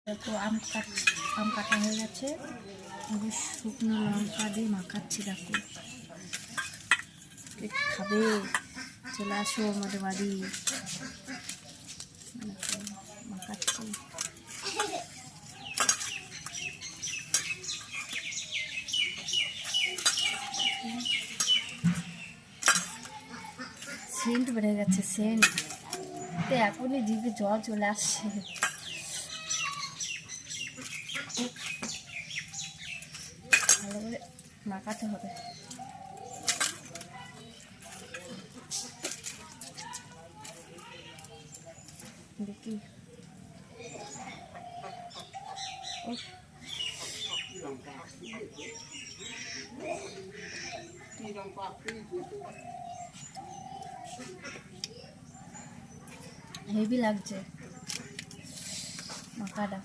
দেখো আম কাটা হয়ে গেছে, শুকনো লঙ্কা দিয়ে মাখাচ্ছি। দেখো কে খাবে, চলে আসো আমাদের বাড়ি। মাখাচ্ছি। সেন্ট বেড়ে গেছে, সেন্ট এখনই জিভে জল চলে আসছে। ভালো করে মাখাতে হবে। দেখি হেভি লাগছে মাখাটা।